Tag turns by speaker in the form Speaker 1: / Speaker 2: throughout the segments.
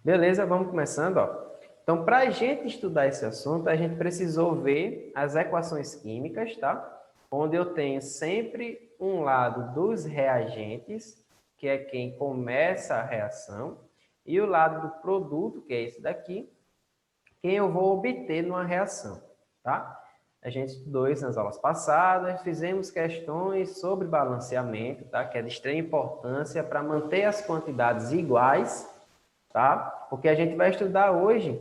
Speaker 1: Beleza, vamos começando, ó. Então, para a gente estudar esse assunto, a gente precisou ver as equações químicas, tá? Onde eu tenho sempre um lado dos reagentes, que é quem começa a reação, e o lado do produto, que é esse daqui, quem eu vou obter numa reação, tá? A gente estudou isso nas aulas passadas, fizemos questões sobre balanceamento, tá? Que é de extrema importância para manter as quantidades iguais, tá? Porque a gente vai estudar hoje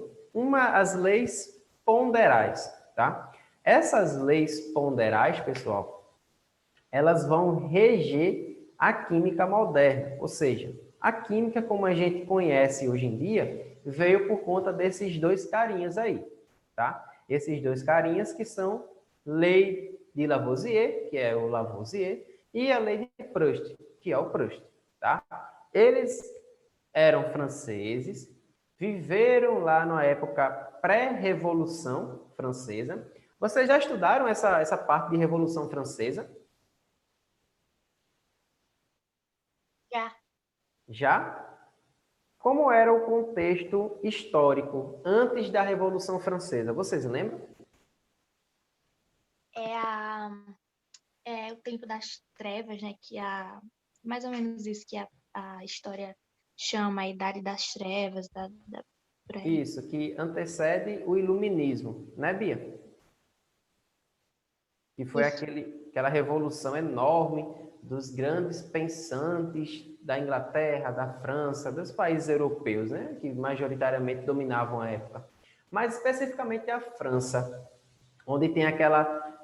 Speaker 1: as leis ponderais, tá? Essas leis ponderais, pessoal, elas vão reger a química moderna, ou seja, a química como a gente conhece hoje em dia veio por conta desses dois carinhas aí, tá? Esses dois carinhas que são lei de Lavoisier, que é o Lavoisier, e a lei de Proust, que é o Proust, tá? Eles eram franceses, viveram lá na época pré-revolução francesa. Vocês já estudaram essa parte de Revolução Francesa?
Speaker 2: Já.
Speaker 1: Já? Como era o contexto histórico antes da Revolução Francesa? Vocês lembram?
Speaker 2: É, a, é o tempo das trevas, né? Mais ou menos isso que a história chama a Idade das Trevas, por aí.
Speaker 1: Isso, que antecede o Iluminismo, né, Bia? Que foi
Speaker 2: Isso.
Speaker 1: aquela revolução enorme dos grandes pensantes da Inglaterra, da França, dos países europeus, né, que majoritariamente dominavam a época. Mas especificamente a França, onde tem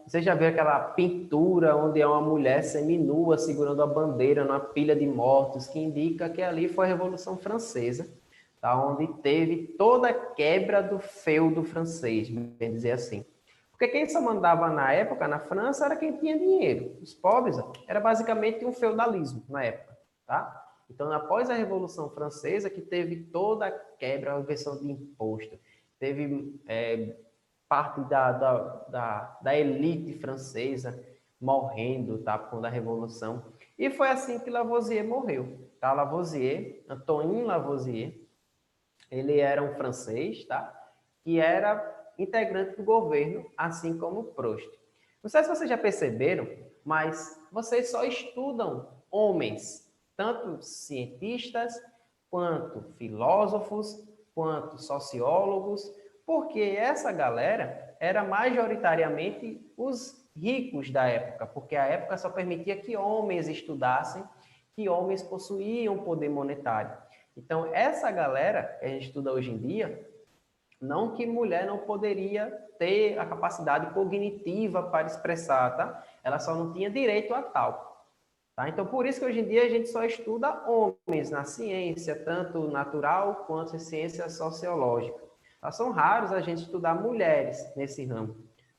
Speaker 1: você já viu aquela pintura onde é uma mulher seminua segurando a bandeira numa pilha de mortos, que indica que ali foi a Revolução Francesa, tá? Onde teve toda a quebra do feudo francês, bem dizer assim. Porque quem só mandava na época, na França, era quem tinha dinheiro. Os pobres era basicamente um feudalismo na época, tá? Então, após a Revolução Francesa, que teve toda a quebra, a inversão de imposto, teve parte da elite francesa morrendo, tá, por conta da Revolução. E foi assim que Lavoisier morreu, tá? Lavoisier, Antoine Lavoisier, ele era um francês, tá? Que era integrante do governo, assim como Proust. Não sei se vocês já perceberam, mas vocês só estudam homens, tanto cientistas, quanto filósofos, quanto sociólogos, porque essa galera era majoritariamente os ricos da época, porque a época só permitia que homens estudassem, que homens possuíam poder monetário. Então, essa galera que a gente estuda hoje em dia, não que mulher não poderia ter a capacidade cognitiva para expressar, tá? Ela só não tinha direito a tal. Tá? Então, por isso que hoje em dia a gente só estuda homens na ciência, tanto natural quanto em ciência sociológica. Tá? São raros a gente estudar mulheres nesse ramo,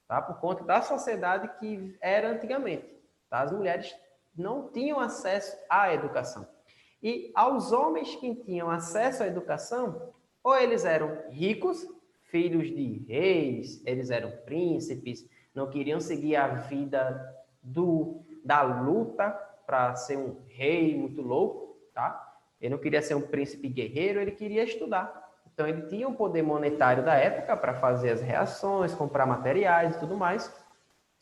Speaker 1: tá? Por conta da sociedade que era antigamente. Tá? As mulheres não tinham acesso à educação. E aos homens que tinham acesso à educação, ou eles eram ricos, filhos de reis, eles eram príncipes, não queriam seguir a vida da luta para ser um rei muito louco, tá? Ele não queria ser um príncipe guerreiro, ele queria estudar. Então ele tinha o poder monetário da época para fazer as reações, comprar materiais e tudo mais.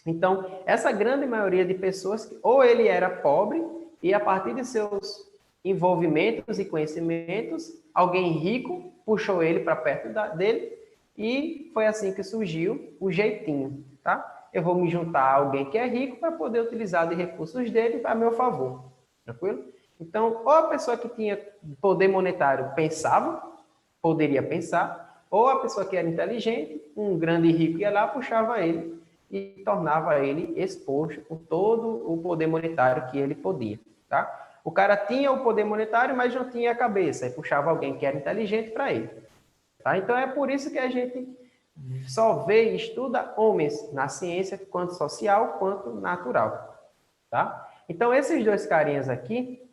Speaker 1: Então, essa grande maioria de pessoas, ou ele era pobre e a partir de seus envolvimentos e conhecimentos, alguém rico puxou ele para perto dele e foi assim que surgiu o jeitinho, tá? Eu vou me juntar a alguém que é rico para poder utilizar de recursos dele a meu favor, tranquilo? Então, ou a pessoa que tinha poder monetário pensava, poderia pensar, ou a pessoa que era inteligente, um grande rico ia lá, puxava ele e tornava ele exposto com todo o poder monetário que ele podia, tá? O cara tinha o poder monetário, mas não tinha a cabeça, e puxava alguém que era inteligente para ele. Tá? Então é por isso que a gente só vê e estuda homens na ciência, quanto social, quanto natural. Tá? Então esses dois carinhas aqui,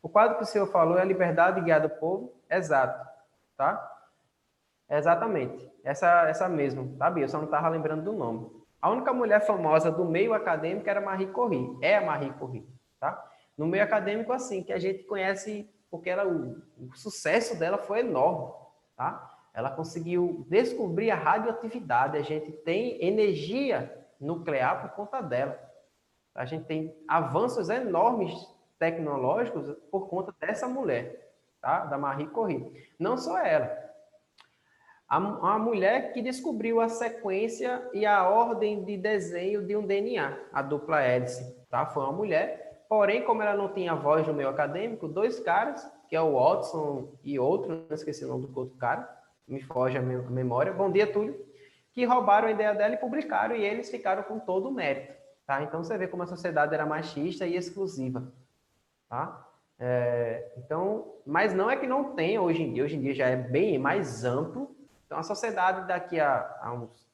Speaker 1: o quadro que o senhor falou é a liberdade guiada do povo, exato. Tá? Exatamente. Essa mesmo, sabe? Eu só não estava lembrando do nome. A única mulher famosa do meio acadêmico era Marie Curie. É a Marie Curie, tá? No meio acadêmico, assim, que a gente conhece, porque o sucesso dela foi enorme. tá? Ela conseguiu descobrir a radioatividade. A gente tem energia nuclear por conta dela. A gente tem avanços enormes tecnológicos por conta dessa mulher, tá? Da Marie Curie. Não só ela. A mulher que descobriu a sequência e a ordem de desenho de um DNA, a dupla hélice, tá? Foi uma mulher, porém, como ela não tinha voz no meio acadêmico, dois caras, que é o Watson e outro, não esqueci o nome do outro cara, me foge a memória, bom dia, Túlio, que roubaram a ideia dela e publicaram, e eles ficaram com todo o mérito, tá? Então, você vê como a sociedade era machista e exclusiva, tá? Então, mas não é que não tenha hoje em dia já é bem mais amplo. Então, a sociedade daqui a uns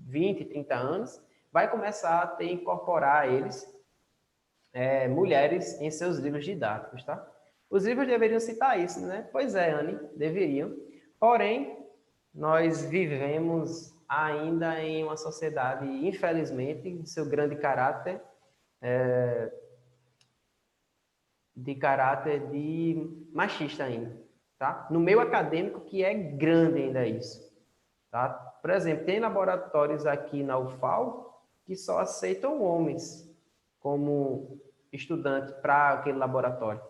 Speaker 1: 20, 30 anos vai começar a ter, incorporar eles, mulheres, em seus livros didáticos, tá? Os livros deveriam citar isso, né? Pois é, Anne, deveriam. Porém, nós vivemos ainda em uma sociedade, infelizmente, de seu grande caráter, de machista ainda, tá? No meio acadêmico, que é grande ainda isso, tá? Por exemplo, tem laboratórios aqui na UFAL que só aceitam homens como estudante para aquele laboratório,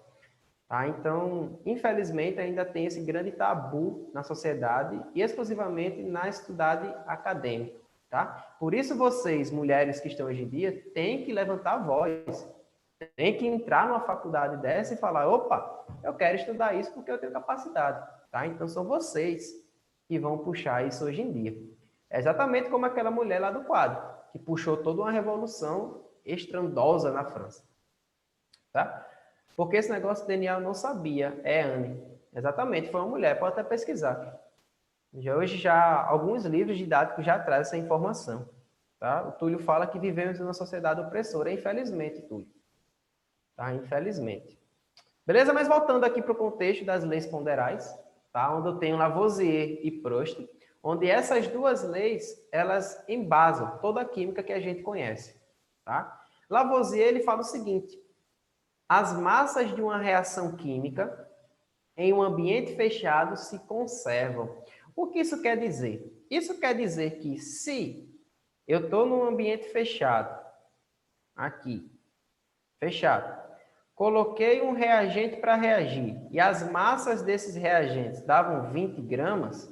Speaker 1: tá? Então, infelizmente, ainda tem esse grande tabu na sociedade e exclusivamente na estudade acadêmica, tá? Por isso vocês, mulheres que estão hoje em dia, têm que levantar a voz, tem que entrar numa faculdade dessa e falar, opa, eu quero estudar isso porque eu tenho capacidade, tá? Então, são vocês que vão puxar isso hoje em dia. É exatamente como aquela mulher lá do quadro, que puxou toda uma revolução estrondosa na França, tá? Porque esse negócio de DNA eu não sabia, é Anne. Exatamente, foi uma mulher, pode até pesquisar. Hoje já alguns livros didáticos já trazem essa informação, tá? O Túlio fala que vivemos em uma sociedade opressora, infelizmente, Túlio. Tá? Infelizmente. Beleza? Mas voltando aqui para o contexto das leis ponderais, tá? Onde eu tenho Lavoisier e Proust, onde essas duas leis, elas embasam toda a química que a gente conhece, tá? Lavoisier, ele fala o seguinte: as massas de uma reação química em um ambiente fechado se conservam. O que isso quer dizer? Isso quer dizer que se eu estou num ambiente fechado, aqui, fechado, coloquei um reagente para reagir e as massas desses reagentes davam 20 gramas,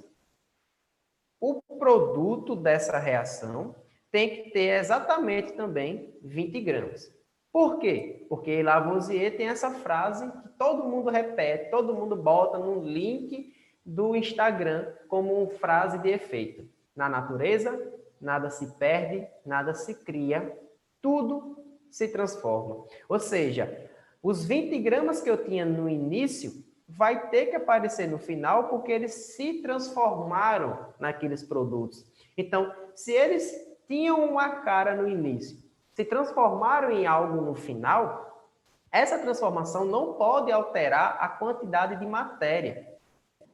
Speaker 1: o produto dessa reação tem que ter exatamente também 20 gramas. Por quê? Porque Lavoisier tem essa frase que todo mundo repete, todo mundo bota no link do Instagram como uma frase de efeito. Na natureza, nada se perde, nada se cria, tudo se transforma. Ou seja, os 20 gramas que eu tinha no início vai ter que aparecer no final porque eles se transformaram naqueles produtos. Então, se eles tinham uma cara no início, se transformaram em algo no final, essa transformação não pode alterar a quantidade de matéria,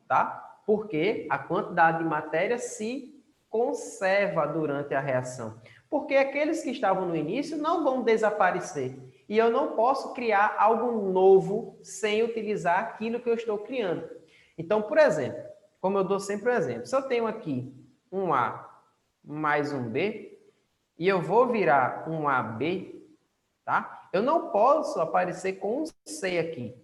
Speaker 1: tá? Porque a quantidade de matéria se conserva durante a reação. Porque aqueles que estavam no início não vão desaparecer. E eu não posso criar algo novo sem utilizar aquilo que eu estou criando. Então, por exemplo, como eu dou sempre o exemplo, se eu tenho aqui um A mais um B, e eu vou virar um AB, tá? Eu não posso aparecer com um C aqui.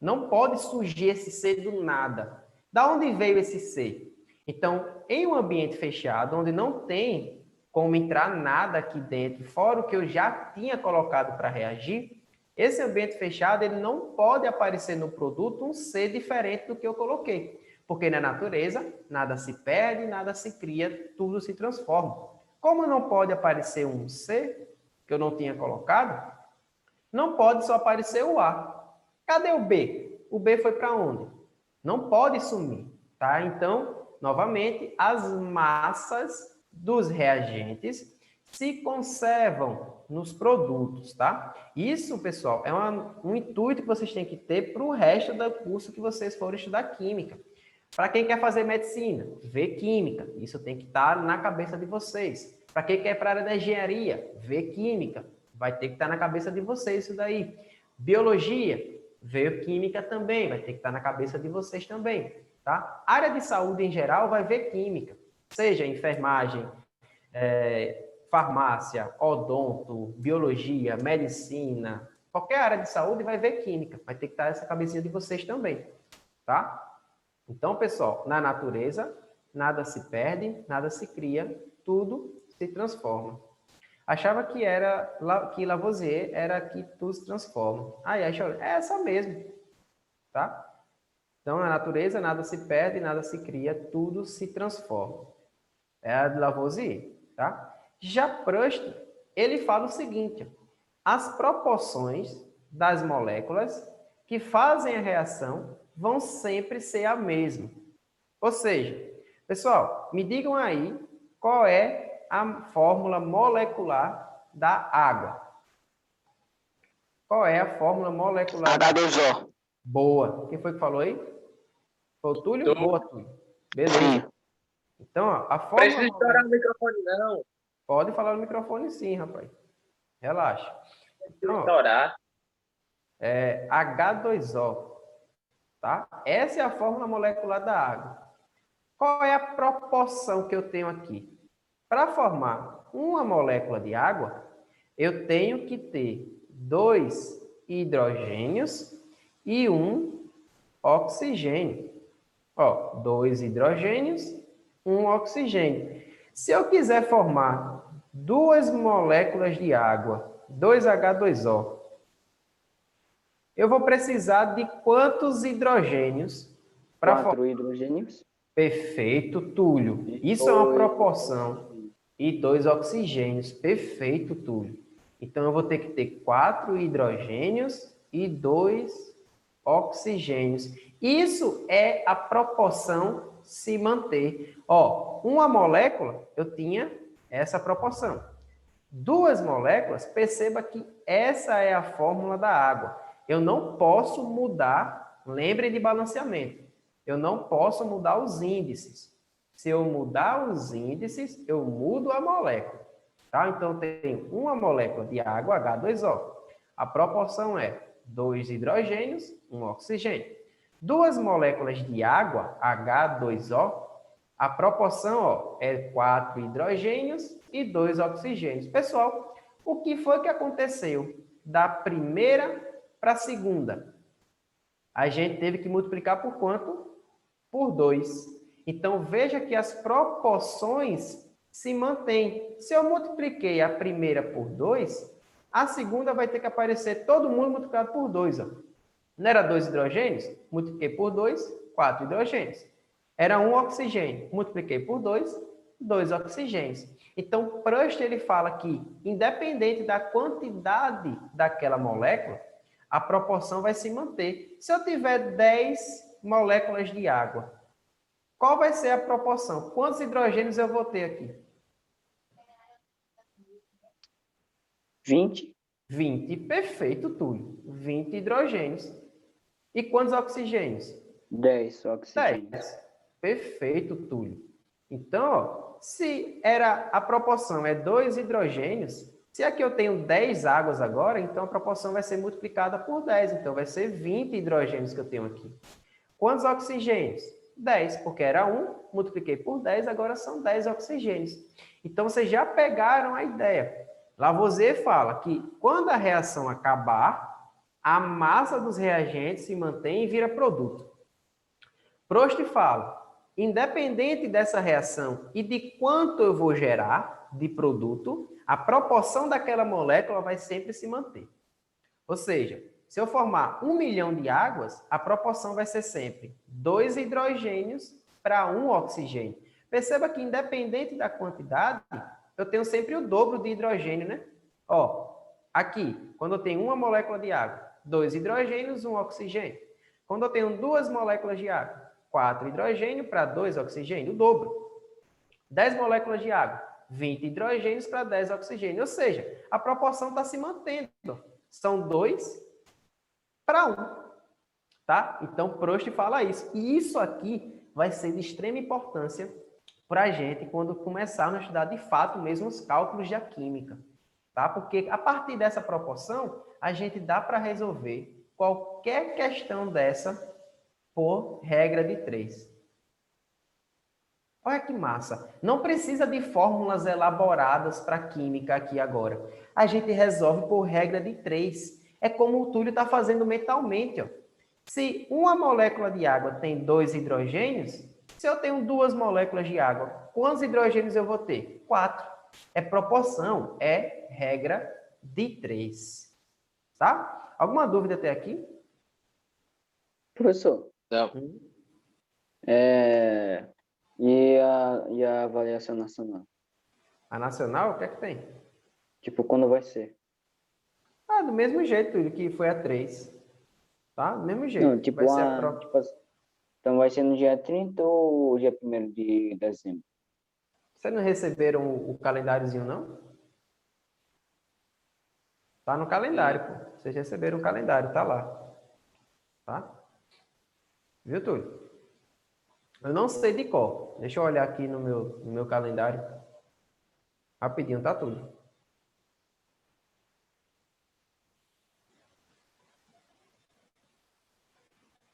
Speaker 1: Não pode surgir esse C do nada. Da onde veio esse C? Então, em um ambiente fechado, onde não tem como entrar nada aqui dentro, fora o que eu já tinha colocado para reagir, esse ambiente fechado ele não pode aparecer no produto um C diferente do que eu coloquei. Porque na natureza, nada se perde, nada se cria, tudo se transforma. Como não pode aparecer um C, que eu não tinha colocado, não pode só aparecer o A. Cadê o B? O B foi para onde? Não pode sumir, tá? Então, novamente, as massas dos reagentes se conservam nos produtos, tá? Isso, pessoal, é um intuito que vocês têm que ter para o resto do curso que vocês forem estudar química. Para quem quer fazer medicina, ver química, isso tem que estar na cabeça de vocês. Para quem quer para a área da engenharia, ver química, vai ter que estar na cabeça de vocês isso daí. Biologia, ver química também, vai ter que estar na cabeça de vocês também. tá? A área de saúde, em geral, vai ver química, seja enfermagem, farmácia, odonto, biologia, medicina, qualquer área de saúde vai ver química. Vai ter que estar essa cabecinha de vocês também, tá? Então, pessoal, na natureza, nada se perde, nada se cria, tudo se transforma. Achava que Lavoisier era que tudo se transforma. Aí, é essa mesmo, tá? Então, na natureza, nada se perde, nada se cria, tudo se transforma. É a de Lavoisier, tá? Já Proust, ele fala o seguinte: as proporções das moléculas que fazem a reação vão sempre ser a mesma. Ou seja, pessoal, me digam aí qual é a fórmula molecular da água. Qual é a fórmula molecular da água?
Speaker 3: H2O.
Speaker 1: Boa. Quem foi que falou aí? Foi o Túlio?
Speaker 3: Tô.
Speaker 1: Boa, Túlio. Beleza.
Speaker 3: Sim.
Speaker 1: Então, ó, a
Speaker 3: Precisa
Speaker 1: fórmula
Speaker 3: estourar
Speaker 1: molecular...
Speaker 3: o microfone, não.
Speaker 1: Pode falar no microfone sim, rapaz. Relaxa.
Speaker 3: Precisa
Speaker 1: Então, ó,
Speaker 3: estourar.
Speaker 1: é H2O, tá? Essa é a fórmula molecular da água. Qual é a proporção que eu tenho aqui? Para formar uma molécula de água, eu tenho que ter 2 hidrogênios e 1 oxigênio. Ó, 2 hidrogênios, 1 oxigênio. Se eu quiser formar duas moléculas de água, 2H2O, eu vou precisar de quantos hidrogênios para formar?
Speaker 4: 4 hidrogênios.
Speaker 1: Perfeito, Túlio. Isso é uma proporção. E 2 oxigênios. Perfeito, Túlio. Então, eu vou ter que ter 4 hidrogênios e 2 oxigênios. Isso é a proporção se manter. Ó, uma molécula, eu tinha essa proporção. Duas moléculas, perceba que essa é a fórmula da água. Eu não posso mudar, lembrem de balanceamento. Eu não posso mudar os índices. Se eu mudar os índices, eu mudo a molécula. Tá? Então, eu tenho uma molécula de água, H2O. A proporção é 2 hidrogênios, 1 oxigênio. Duas moléculas de água, H2O, a proporção ó, é 4 hidrogênios e 2 oxigênios. Pessoal, o que foi que aconteceu da primeira para a segunda? A gente teve que multiplicar por quanto? Por 2. Então, veja que as proporções se mantêm. Se eu multipliquei a primeira por 2, a segunda vai ter que aparecer todo mundo multiplicado por 2. Ó. Não era 2 hidrogênios? Multipliquei por 2, 4 hidrogênios. Era 1 oxigênio. Multipliquei por 2, 2 oxigênios. Então, Proust ele fala que, independente da quantidade daquela molécula, a proporção vai se manter. Se eu tiver 10 moléculas de água, qual vai ser a proporção? Quantos hidrogênios eu vou ter aqui?
Speaker 4: 20.
Speaker 1: 20. Perfeito, Túlio. 20 hidrogênios. E quantos oxigênios?
Speaker 4: 10 oxigênios.
Speaker 1: 10. Perfeito, Túlio. Então, ó, se a proporção é 2 hidrogênios, se aqui eu tenho 10 águas agora, então a proporção vai ser multiplicada por 10. Então, vai ser 20 hidrogênios que eu tenho aqui. Quantos oxigênios? 10, porque era 1, multipliquei por 10, agora são 10 oxigênios. Então, vocês já pegaram a ideia. Lavoisier fala que quando a reação acabar, a massa dos reagentes se mantém e vira produto. Proust fala, independente dessa reação e de quanto eu vou gerar de produto, a proporção daquela molécula vai sempre se manter. Ou seja, se eu formar 1 milhão de águas, a proporção vai ser sempre 2 hidrogênios para 1 oxigênio. Perceba que, independente da quantidade, eu tenho sempre o dobro de hidrogênio, né? Ó, aqui, quando eu tenho uma molécula de água, 2 hidrogênios, 1 oxigênio. Quando eu tenho 2 moléculas de água, 4 hidrogênio para 2 oxigênio, o dobro. 10 moléculas de água, 20 hidrogênios para 10 oxigênio. Ou seja, a proporção está se mantendo. São 2 para 1, tá? Então, Proust fala isso. E isso aqui vai ser de extrema importância para a gente quando começarmos a estudar de fato mesmo os cálculos da química, tá? Porque a partir dessa proporção, a gente dá para resolver qualquer questão dessa por regra de 3. Olha que massa. Não precisa de fórmulas elaboradas para química aqui agora. A gente resolve por regra de 3. É como o Túlio está fazendo mentalmente. Ó. Se uma molécula de água tem 2 hidrogênios, se eu tenho 2 moléculas de água, quantos hidrogênios eu vou ter? 4. É proporção, é regra de 3. Tá? Alguma dúvida até aqui?
Speaker 4: Professor,
Speaker 3: Não.
Speaker 4: e a avaliação nacional?
Speaker 1: A nacional, o que é que tem?
Speaker 4: Tipo, quando vai ser?
Speaker 1: Ah, do mesmo jeito Túlio, que foi a 3. Tá? Do mesmo jeito.
Speaker 4: Não, tipo,
Speaker 1: Vai ser a prova.
Speaker 4: então vai ser no dia 30 ou dia 1º de dezembro?
Speaker 1: Vocês não receberam o calendáriozinho, não? Tá no calendário, pô. Vocês receberam o calendário, tá lá. Tá? Viu, Túlio? Eu não sei de qual. Deixa eu olhar aqui no meu calendário. Rapidinho, tá tudo.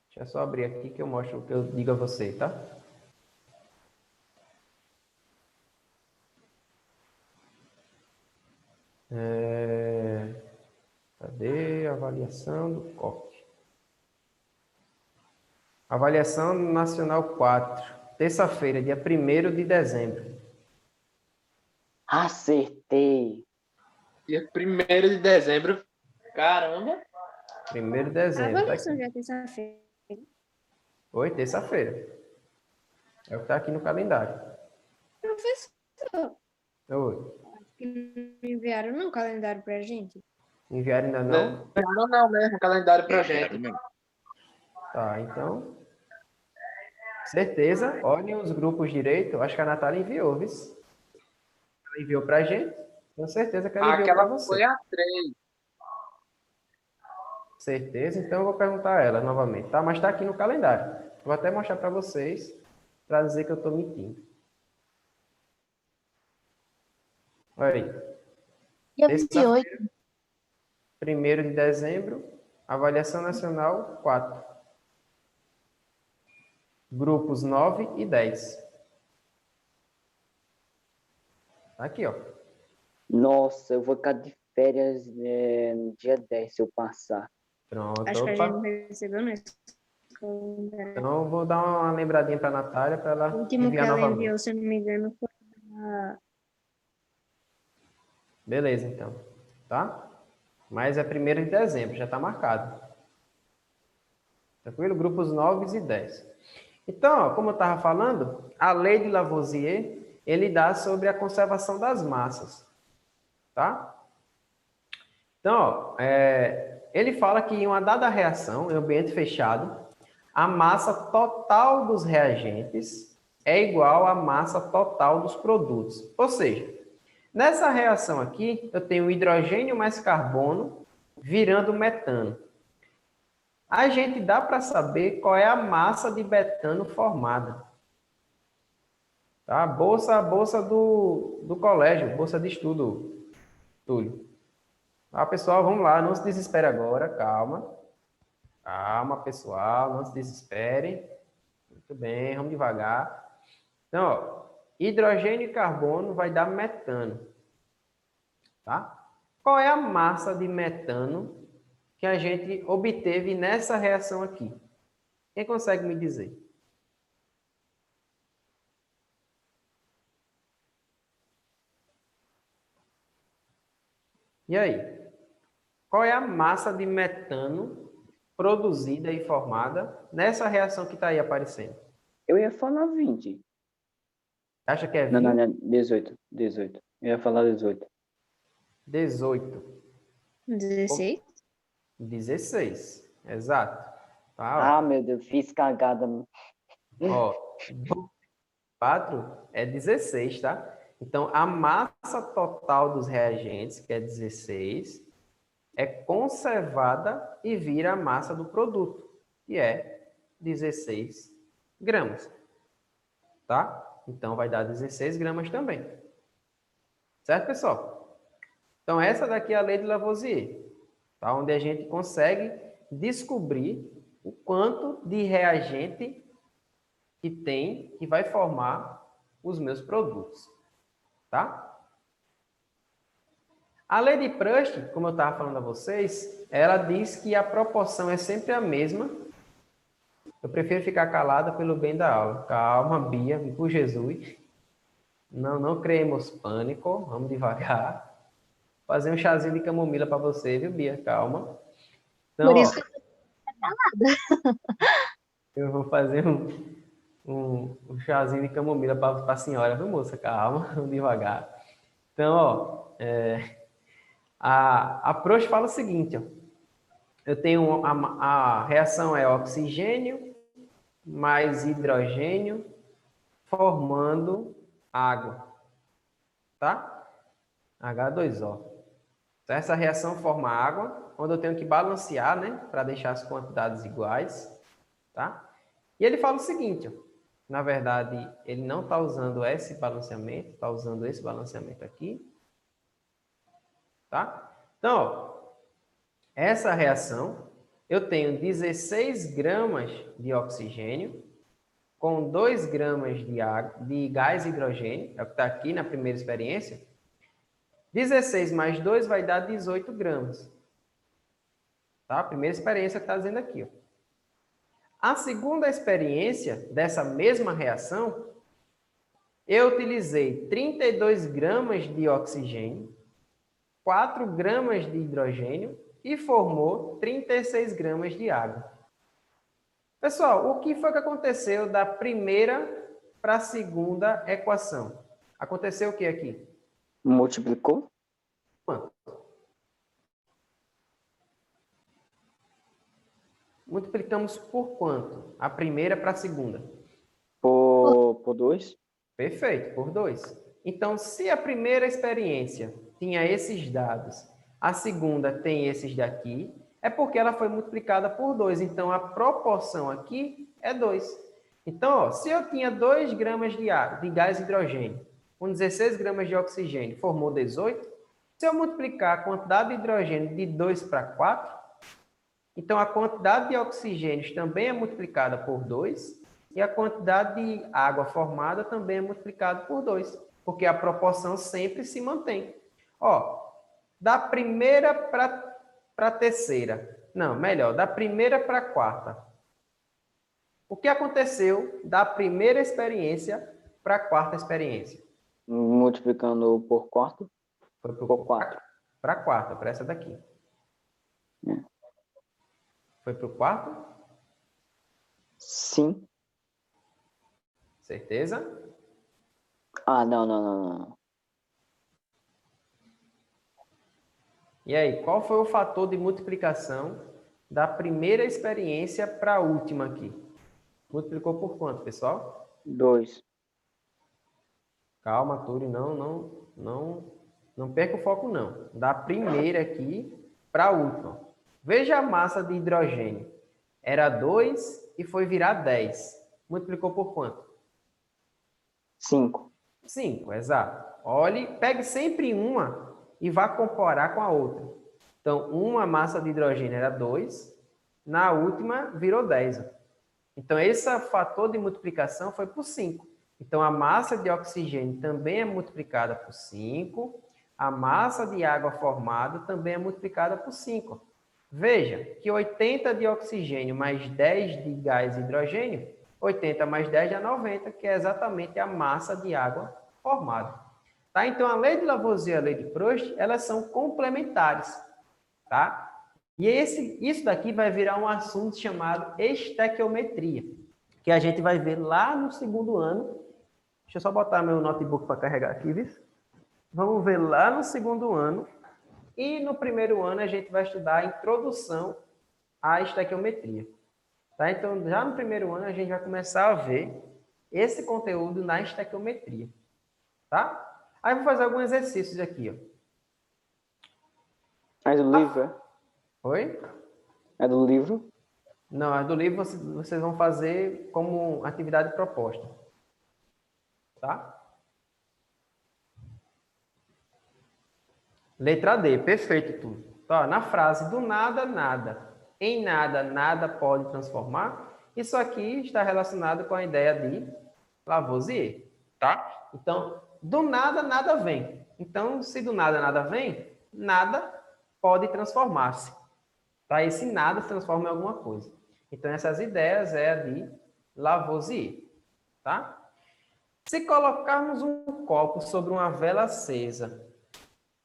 Speaker 1: Deixa eu só abrir aqui que eu mostro o que eu digo a você, tá? Cadê a avaliação do COP? Avaliação Nacional 4. Terça-feira, dia 1º de dezembro.
Speaker 4: Acertei!
Speaker 3: Dia 1º de dezembro. Caramba.
Speaker 1: 1º de
Speaker 5: A
Speaker 1: dezembro. Tá
Speaker 5: avaliação
Speaker 1: aqui.
Speaker 5: já é terça-feira.
Speaker 1: Oi, terça-feira. É o que tá aqui no calendário.
Speaker 5: Professor,
Speaker 1: Oi.
Speaker 5: que não enviaram não o calendário pra gente?
Speaker 1: Enviaram ainda não?
Speaker 3: Não mesmo, calendário pra gente.
Speaker 1: Tá, então. Certeza. Olhem os grupos direito. Acho que a Natália enviou, viu? Ela enviou pra gente. Tenho certeza que ela enviou pra
Speaker 3: Aquela
Speaker 1: você.
Speaker 3: foi a 3.
Speaker 1: Certeza? Então eu vou perguntar a ela novamente, tá? Mas tá aqui no calendário. Vou até mostrar pra vocês, pra dizer que eu tô mentindo. Olha aí.
Speaker 2: Dia
Speaker 1: Terça-feira,
Speaker 2: 28.
Speaker 1: 1º de dezembro, avaliação nacional 4. Grupos 9 e 10. Tá aqui, ó.
Speaker 4: Nossa, eu vou ficar de férias no dia 10 se eu passar.
Speaker 1: Pronto.
Speaker 5: Acho que a
Speaker 1: Opa.
Speaker 5: gente não recebeu nesse calendário.
Speaker 1: Então eu vou dar uma lembradinha pra Natália para
Speaker 5: O
Speaker 1: ela
Speaker 5: último que
Speaker 1: enviar
Speaker 5: ela
Speaker 1: novamente.
Speaker 5: enviou, se eu não me engano, foi a...
Speaker 1: Beleza, então. Tá? Mas é 1º de dezembro, já tá marcado. Tranquilo? Grupos 9 e 10. Então, ó, como eu estava falando, a lei de Lavoisier, ele dá sobre a conservação das massas. Tá? Então, ó, ele fala que em uma dada reação, em ambiente fechado, a massa total dos reagentes é igual à massa total dos produtos. Ou seja, nessa reação aqui, eu tenho hidrogênio mais carbono virando metano. A gente dá para saber qual é a massa de betano formada. Tá? Bolsa do colégio, bolsa de estudo, Túlio. Tá, pessoal, vamos lá, não se desespere agora, calma. Calma, pessoal, não se desespere. Muito bem, vamos devagar. Então, ó, hidrogênio e carbono vai dar metano. Tá? Qual é a massa de metano que a gente obteve nessa reação aqui? Quem consegue me dizer? E aí? Qual é a massa de metano produzida e formada nessa reação que está aí aparecendo?
Speaker 4: Eu ia falar 20.
Speaker 1: Acha que é 20?
Speaker 4: Não, 18. 18. Eu ia falar 18.
Speaker 1: 18.
Speaker 5: 16?
Speaker 1: 16. Exato. Tá,
Speaker 4: Ah, meu Deus, fiz cagada.
Speaker 1: ó. 4 é 16, tá? Então, a massa total dos reagentes, que é 16, é conservada e vira a massa do produto, que é 16 gramas. Tá? Então, vai dar 16 gramas também. Certo, pessoal? Então, essa daqui é a lei de Lavoisier, tá? Onde a gente consegue descobrir o quanto de reagente que tem, que vai formar os meus produtos. Tá? A lei de Proust, como eu estava falando a vocês, ela diz que a proporção é sempre a mesma. Eu prefiro ficar calada pelo bem da aula. Calma, Bia, por Jesus. Não criemos pânico, vamos devagar. Fazer um chazinho de camomila para você, viu, Bia? Calma. Então,
Speaker 2: Por isso que
Speaker 1: eu vou fazer um chazinho de camomila para a senhora, viu, moça? Calma, vamos devagar. Então, a Proust fala o seguinte, ó. Eu tenho a reação é oxigênio mais hidrogênio formando água, tá? H2O. Então, essa reação forma água, onde eu tenho que balancear, né, para deixar as quantidades iguais, tá? E ele fala o seguinte, ó, na verdade, ele não está usando esse balanceamento, está usando esse balanceamento aqui, tá? Então, ó, essa reação, eu tenho 16 gramas de oxigênio com 2 gramas de gás hidrogênio, é o que está aqui na primeira experiência. 16 mais 2 vai dar 18 gramas. Tá? A primeira experiência que está dizendo aqui. Ó. A segunda experiência dessa mesma reação, eu utilizei 32 gramas de oxigênio, 4 gramas de hidrogênio e formou 36 gramas de água. Pessoal, o que foi que aconteceu da primeira para a segunda equação? Aconteceu o que aqui?
Speaker 4: Multiplicou?
Speaker 1: Quanto? Multiplicamos por quanto? A primeira para a segunda?
Speaker 4: Por 2?
Speaker 1: Perfeito, por 2. Então, se a primeira experiência tinha esses dados, a segunda tem esses daqui, é porque ela foi multiplicada por 2. Então, a proporção aqui é 2. Então, ó, se eu tinha 2 gramas de gás hidrogênio com 16 gramas de oxigênio, formou 18. Se eu multiplicar a quantidade de hidrogênio de 2 para 4, então a quantidade de oxigênios também é multiplicada por 2 e a quantidade de água formada também é multiplicada por 2, porque a proporção sempre se mantém. Ó, da primeira para a terceira, não, melhor, da primeira para a quarta. O que aconteceu da primeira experiência para a quarta experiência?
Speaker 4: Multiplicando por quarto?
Speaker 1: Foi
Speaker 4: Por 4.
Speaker 1: para a quarta, para essa daqui. Foi para o quarto?
Speaker 4: Sim.
Speaker 1: Certeza?
Speaker 4: Não.
Speaker 1: E aí, qual foi o fator de multiplicação da primeira experiência para a última aqui? Multiplicou por quanto, pessoal?
Speaker 4: 2.
Speaker 1: Calma, Túlio, não perca o foco, não. Da primeira aqui para a última. Veja a massa de hidrogênio. Era 2 e foi virar 10. Multiplicou por quanto?
Speaker 4: 5.
Speaker 1: 5, exato. Olhe, pegue sempre uma e vá comparar com a outra. Então, uma massa de hidrogênio era 2, na última virou 10. Então, esse fator de multiplicação foi por 5. Então, a massa de oxigênio também é multiplicada por 5, a massa de água formada também é multiplicada por 5. Veja que 80 de oxigênio mais 10 de gás hidrogênio, 80 mais 10 dá 90, que é exatamente a massa de água formada. Tá? Então, a lei de Lavoisier e a lei de Proust, elas são complementares. Tá? E isso daqui vai virar um assunto chamado estequiometria, que a gente vai ver lá no segundo ano. Deixa eu só botar meu notebook para carregar aqui, viu? Vamos ver lá no segundo ano. E no primeiro ano a gente vai estudar a introdução à estequiometria. Tá? Então, já no primeiro ano a gente vai começar a ver esse conteúdo na estequiometria. Tá? Aí eu vou fazer alguns exercícios aqui. Ó.
Speaker 4: É do livro, é?
Speaker 1: Oi?
Speaker 4: É do livro?
Speaker 1: Não, a do livro vocês vão fazer como atividade proposta. Tá? Letra D, perfeito tudo. Então, na frase do nada, nada. Em nada, nada pode transformar. Isso aqui está relacionado com a ideia de Lavoisier. tá? Então, do nada, nada vem. Então, se do nada, nada vem, nada pode transformar-se. Tá? Esse nada se transforma em alguma coisa. Então, essas ideias é a de Lavoisier, tá? Se colocarmos um copo sobre uma vela acesa,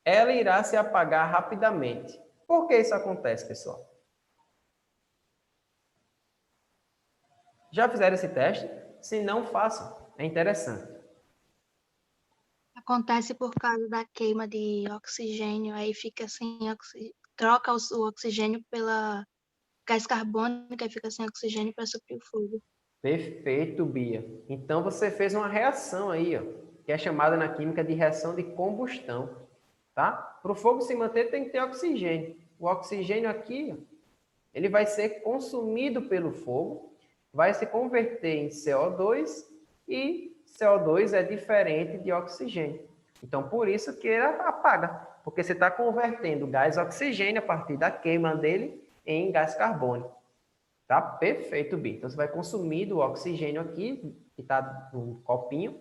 Speaker 1: ela irá se apagar rapidamente. Por que isso acontece, pessoal? Já fizeram esse teste? Se não, façam. É interessante.
Speaker 2: Acontece por causa da queima de oxigênio, aí fica sem oxigênio, troca o oxigênio pela gás carbônico e fica sem oxigênio para suprir o fogo.
Speaker 1: Perfeito, Bia. Então você fez uma reação aí, ó, que é chamada na química de reação de combustão, tá? Para o fogo se manter tem que ter oxigênio. O oxigênio aqui, ó, ele vai ser consumido pelo fogo, vai se converter em CO2 e CO2 é diferente de oxigênio. Então por isso que ele apaga, porque você está convertendo gás oxigênio a partir da queima dele em gás carbônico. Tá? Perfeito, Bi. Então, você vai consumir o oxigênio aqui, que está no copinho.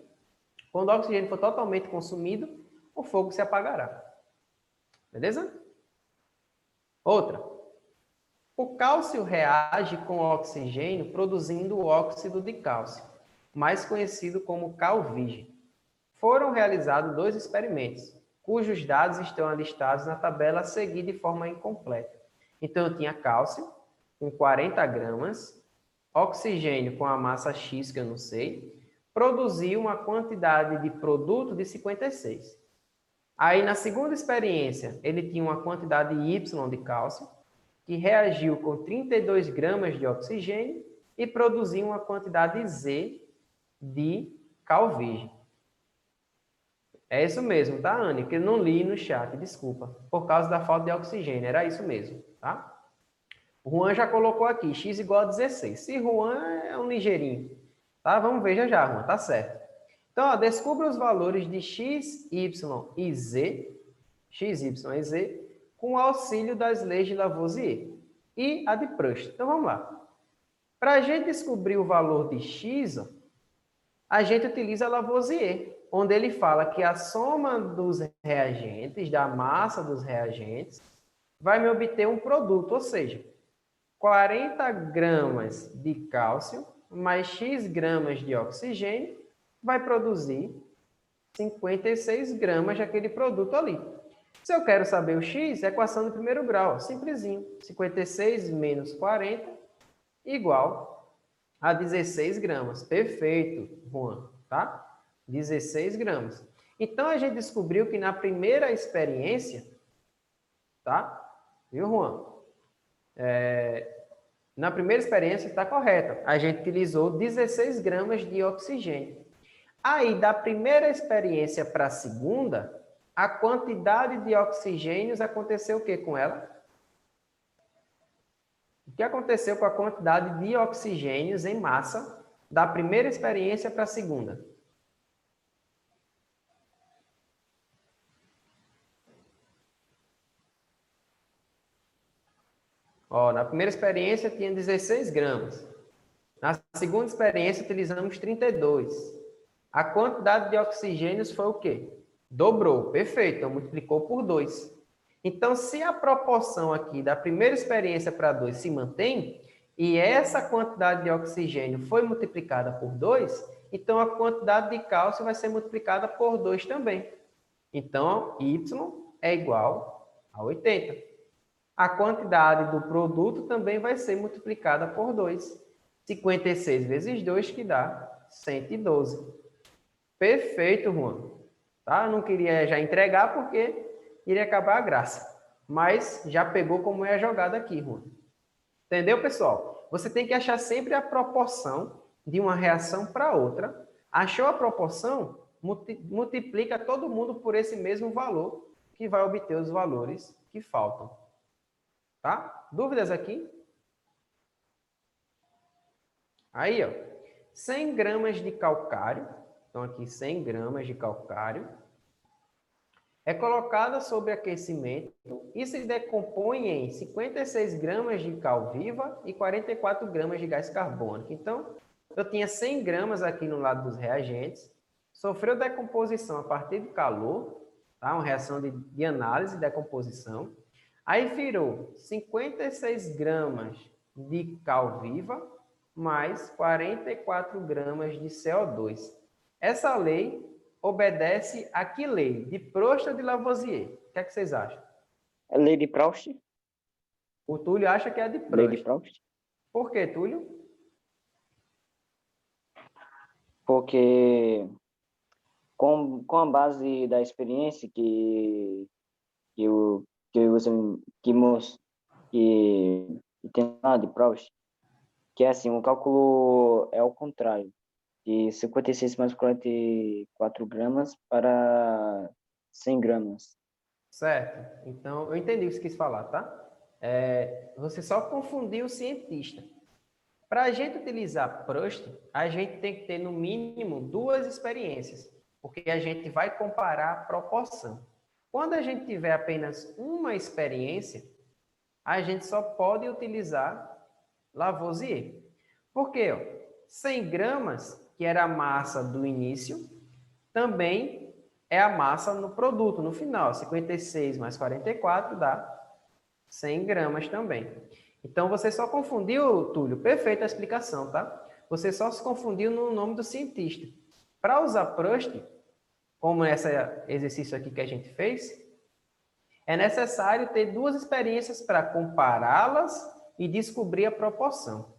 Speaker 1: Quando o oxigênio for totalmente consumido, o fogo se apagará. Beleza? Outra. O cálcio reage com o oxigênio produzindo o óxido de cálcio, mais conhecido como calvígeno. Foram realizados 2 experimentos, cujos dados estão listados na tabela a seguir de forma incompleta. Então, eu tinha cálcio com 40 gramas, oxigênio com a massa X, que eu não sei, produziu uma quantidade de produto de 56. Aí, na segunda experiência, ele tinha uma quantidade Y de cálcio, que reagiu com 32 gramas de oxigênio e produziu uma quantidade Z de calvígeno. É isso mesmo, tá, Anne? Que eu não li no chat, desculpa. Por causa da falta de oxigênio, era isso mesmo, tá? O Juan já colocou aqui, x igual a 16. Se Juan é um ligeirinho, tá? Vamos ver já, Juan, tá certo. Então, ó, descubra os valores de x, y e z, com o auxílio das leis de Lavoisier e a de Proust. Então, vamos lá. Para a gente descobrir o valor de x, ó, a gente utiliza Lavoisier, onde ele fala que a soma dos reagentes, da massa dos reagentes, vai me obter um produto, ou seja, 40 gramas de cálcio mais X gramas de oxigênio vai produzir 56 gramas daquele produto ali. Se eu quero saber o X, é equação do primeiro grau, simplesinho. 56 menos 40 igual a 16 gramas. Perfeito, Juan, tá? 16 gramas. Então, a gente descobriu que na primeira experiência, tá? Viu, Juan? Na primeira experiência está correta. A gente utilizou 16 gramas de oxigênio. Aí, da primeira experiência para a segunda, a quantidade de oxigênios aconteceu o que com ela? O que aconteceu com a quantidade de oxigênios em massa da primeira experiência para a segunda? Ó, na primeira experiência tinha 16 gramas. Na segunda experiência utilizamos 32. A quantidade de oxigênios foi o quê? Dobrou, perfeito, então multiplicou por 2. Então, se a proporção aqui da primeira experiência para 2 se mantém, e essa quantidade de oxigênio foi multiplicada por 2, então a quantidade de cálcio vai ser multiplicada por 2 também. Então, Y é igual a 80. A quantidade do produto também vai ser multiplicada por 2. 56 vezes 2, que dá 112. Perfeito, Juan. Tá? Eu não queria já entregar porque iria acabar a graça. Mas já pegou como é a jogada aqui, Juan. Entendeu, pessoal? Você tem que achar sempre a proporção de uma reação para outra. Achou a proporção? Multiplica todo mundo por esse mesmo valor, que vai obter os valores que faltam. Tá? Dúvidas aqui? Aí, ó. 100 gramas de calcário. Então, aqui 100 gramas de calcário. É colocada sob aquecimento e se decompõe em 56 gramas de cal viva e 44 gramas de gás carbônico. Então, eu tinha 100 gramas aqui no lado dos reagentes, sofreu decomposição a partir do calor, tá? Uma reação de análise e decomposição. Aí virou 56 gramas de cal viva mais 44 gramas de CO2. Essa lei obedece a que lei? De Proust ou de Lavoisier? O que é que vocês acham?
Speaker 4: É lei de Proust?
Speaker 1: O Túlio acha que é de
Speaker 4: Lei de
Speaker 1: Proust.
Speaker 4: Proust?
Speaker 1: Por quê, Túlio?
Speaker 4: Porque com a base da experiência que tem lá de Proust, que é assim, o cálculo é ao contrário, de 56 mais 44 gramas para 100 gramas.
Speaker 1: Certo. Então, eu entendi o que você quis falar, tá? Você só confundiu o cientista. Para a gente utilizar Proust, a gente tem que ter, no mínimo, 2 experiências, porque a gente vai comparar a proporção. Quando a gente tiver apenas uma experiência, a gente só pode utilizar Lavoisier. Por quê? 100 gramas, que era a massa do início, também é a massa no produto, no final. 56 mais 44 dá 100 gramas também. Então, você só confundiu, Túlio, perfeita a explicação, tá? Você só se confundiu no nome do cientista. Para usar Proust, como esse exercício aqui que a gente fez, é necessário ter 2 experiências para compará-las e descobrir a proporção.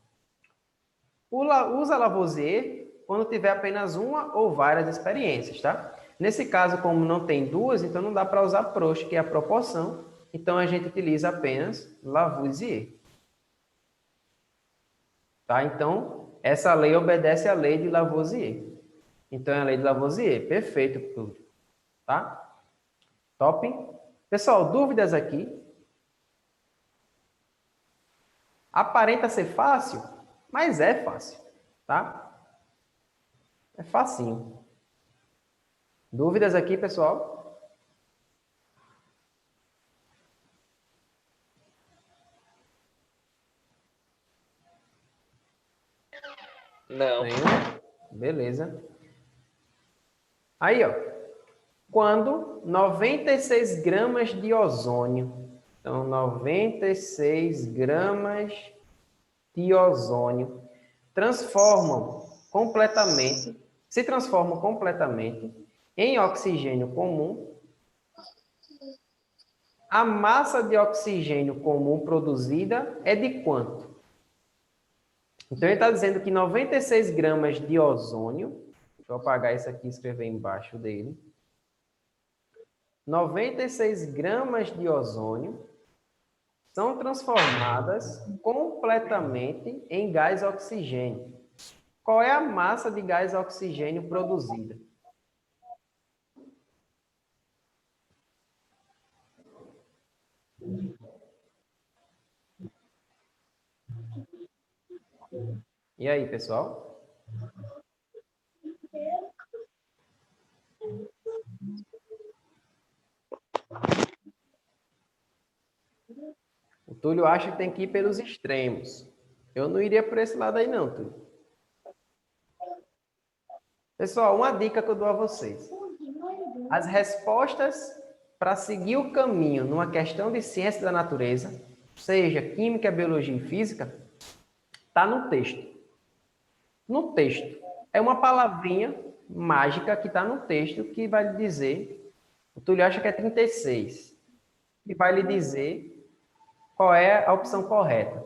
Speaker 1: Usa Lavoisier quando tiver apenas uma ou várias experiências, tá? Nesse caso, como não tem 2, então não dá para usar Proust, que é a proporção. Então, a gente utiliza apenas Lavoisier. Tá? Então, essa lei obedece à lei de Lavoisier. Então, é a lei de Lavoisier. Perfeito, tudo. Tá? Top? Pessoal, dúvidas aqui? Aparenta ser fácil, mas é fácil. Tá? É facinho. Dúvidas aqui, pessoal?
Speaker 3: Não.
Speaker 1: Nenhum? Beleza. Aí, ó. Quando 96 gramas de ozônio, então 96 gramas de ozônio, se transformam completamente em oxigênio comum, a massa de oxigênio comum produzida é de quanto? Então, ele está dizendo que 96 gramas de ozônio, deixa eu apagar isso aqui e escrever embaixo dele. 96 gramas de ozônio são transformadas completamente em gás oxigênio. Qual é a massa de gás oxigênio produzida? E aí, pessoal? O Túlio acha que tem que ir pelos extremos. Eu não iria por esse lado aí, não, Túlio. Pessoal, uma dica que eu dou a vocês. As respostas para seguir o caminho numa questão de ciência da natureza, seja química, biologia e física, está no texto. No texto. É uma palavrinha mágica que está no texto que vai lhe dizer, o Túlio acha que é 36, e vai lhe dizer qual é a opção correta.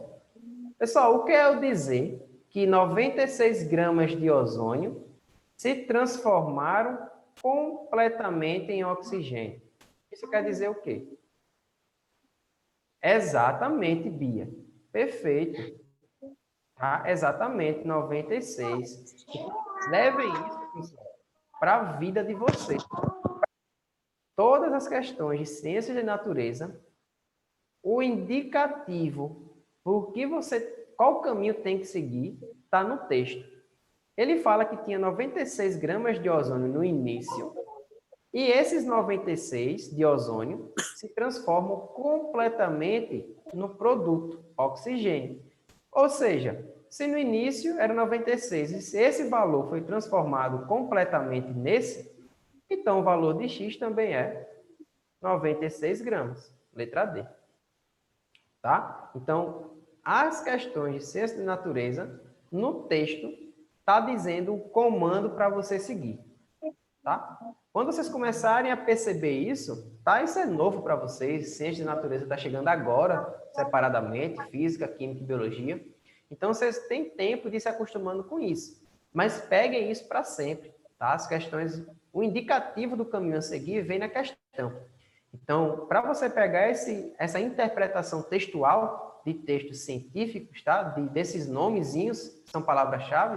Speaker 1: Pessoal, o que é eu dizer que 96 gramas de ozônio se transformaram completamente em oxigênio? Isso quer dizer o quê? Exatamente, Bia. Perfeito. Tá? Exatamente, 96. Levem isso para a vida de vocês. Todas as questões de ciências de natureza, o indicativo por que qual caminho tem que seguir, está no texto. Ele fala que tinha 96 gramas de ozônio no início, e esses 96 de ozônio se transformam completamente no produto oxigênio. Ou seja, Se no início era 96, e se esse valor foi transformado completamente nesse, então o valor de x também é 96 gramas. Letra D. Tá? Então, as questões de ciência da natureza, no texto, está dizendo o comando para você seguir. Tá? Quando vocês começarem a perceber isso, tá? Isso é novo para vocês, ciência da natureza está chegando agora, separadamente, física, química e biologia. Então, vocês têm tempo de se acostumando com isso. Mas peguem isso para sempre, tá? As questões, o indicativo do caminho a seguir vem na questão. Então, para você pegar essa interpretação textual de textos científicos, tá? Desses nomezinhos, que são palavras-chave,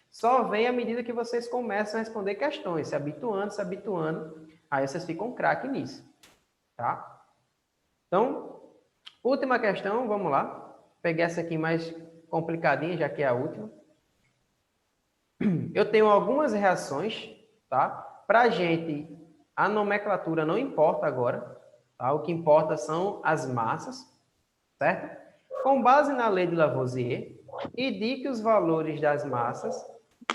Speaker 1: só vem à medida que vocês começam a responder questões, se habituando, aí vocês ficam craque nisso, tá? Então, última questão, vamos lá. Peguei essa aqui mais complicadinha, já que é a última. Eu tenho algumas reações, tá? Para a gente, a nomenclatura não importa agora, tá? O que importa são as massas, certo? Com base na lei de Lavoisier, indique os valores das massas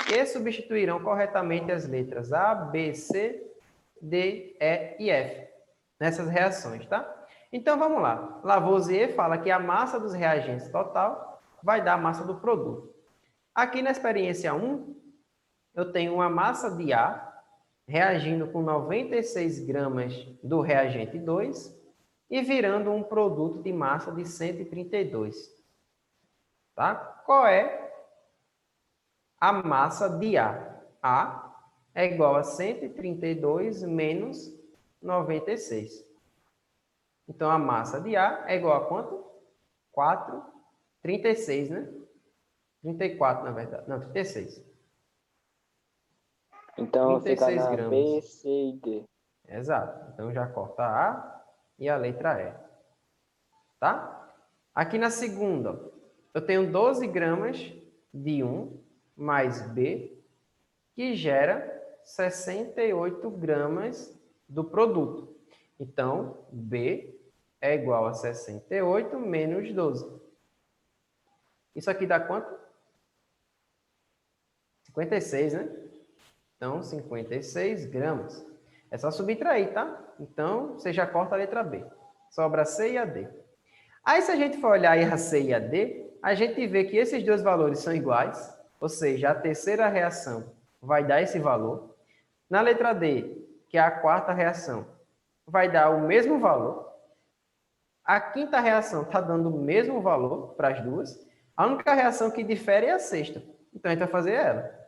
Speaker 1: que substituirão corretamente as letras A, B, C, D, E e F nessas reações, tá? Então, vamos lá. Lavoisier fala que a massa dos reagentes total vai dar a massa do produto. Aqui na experiência 1, eu tenho uma massa de A reagindo com 96 gramas do reagente 2 e virando um produto de massa de 132. Tá? Qual é a massa de A? A é igual a 132 menos 96. Então, a massa de A é igual a quanto? 36, né? 34, na verdade. Não, 36.
Speaker 4: Então fica
Speaker 1: 36
Speaker 4: na
Speaker 1: gramas.
Speaker 4: B, C e D.
Speaker 1: Exato. Então, já corta a A e a letra E. Tá? Aqui na segunda, eu tenho 12 gramas de 1 mais B, que gera 68 gramas do produto. Então, B é igual a 68 menos 12. Isso aqui dá quanto? 56, né? Então, 56 gramas. É só subtrair, tá? Então, você já corta a letra B. Sobra a C e a D. Aí, se a gente for olhar aí a C e a D, a gente vê que esses dois valores são iguais, ou seja, a terceira reação vai dar esse valor. Na letra D, que é a quarta reação, vai dar o mesmo valor. A quinta reação está dando o mesmo valor para as duas. A única reação que difere é a sexta. Então, a gente vai fazer ela.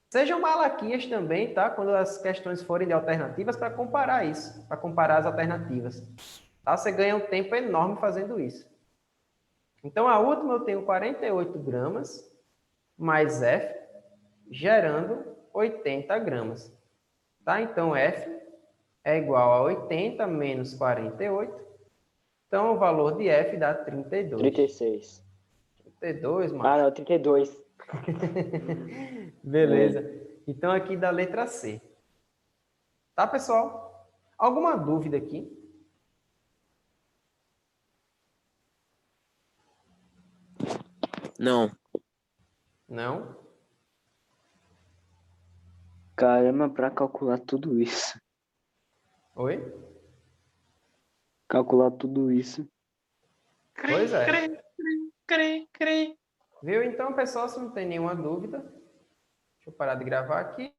Speaker 1: Sejam malaquias também, tá? Quando as questões forem de alternativas, para comparar isso, para comparar as alternativas. Tá? Você ganha um tempo enorme fazendo isso. Então, a última eu tenho 48 gramas mais F, gerando 80 gramas. Tá? Então, F é igual a 80 menos 48. Então, o valor de F dá 32.
Speaker 4: 36.
Speaker 1: 32,
Speaker 4: Ah,
Speaker 1: macho.
Speaker 4: não, 32.
Speaker 1: Beleza. Então, aqui da letra C. Tá, pessoal? Alguma dúvida aqui?
Speaker 3: Não.
Speaker 1: Não?
Speaker 4: Caramba, pra calcular tudo isso.
Speaker 1: Oi?
Speaker 4: Calcular tudo isso.
Speaker 1: Pois é. Viu? Então, pessoal, se não tem nenhuma dúvida, deixa eu parar de gravar aqui.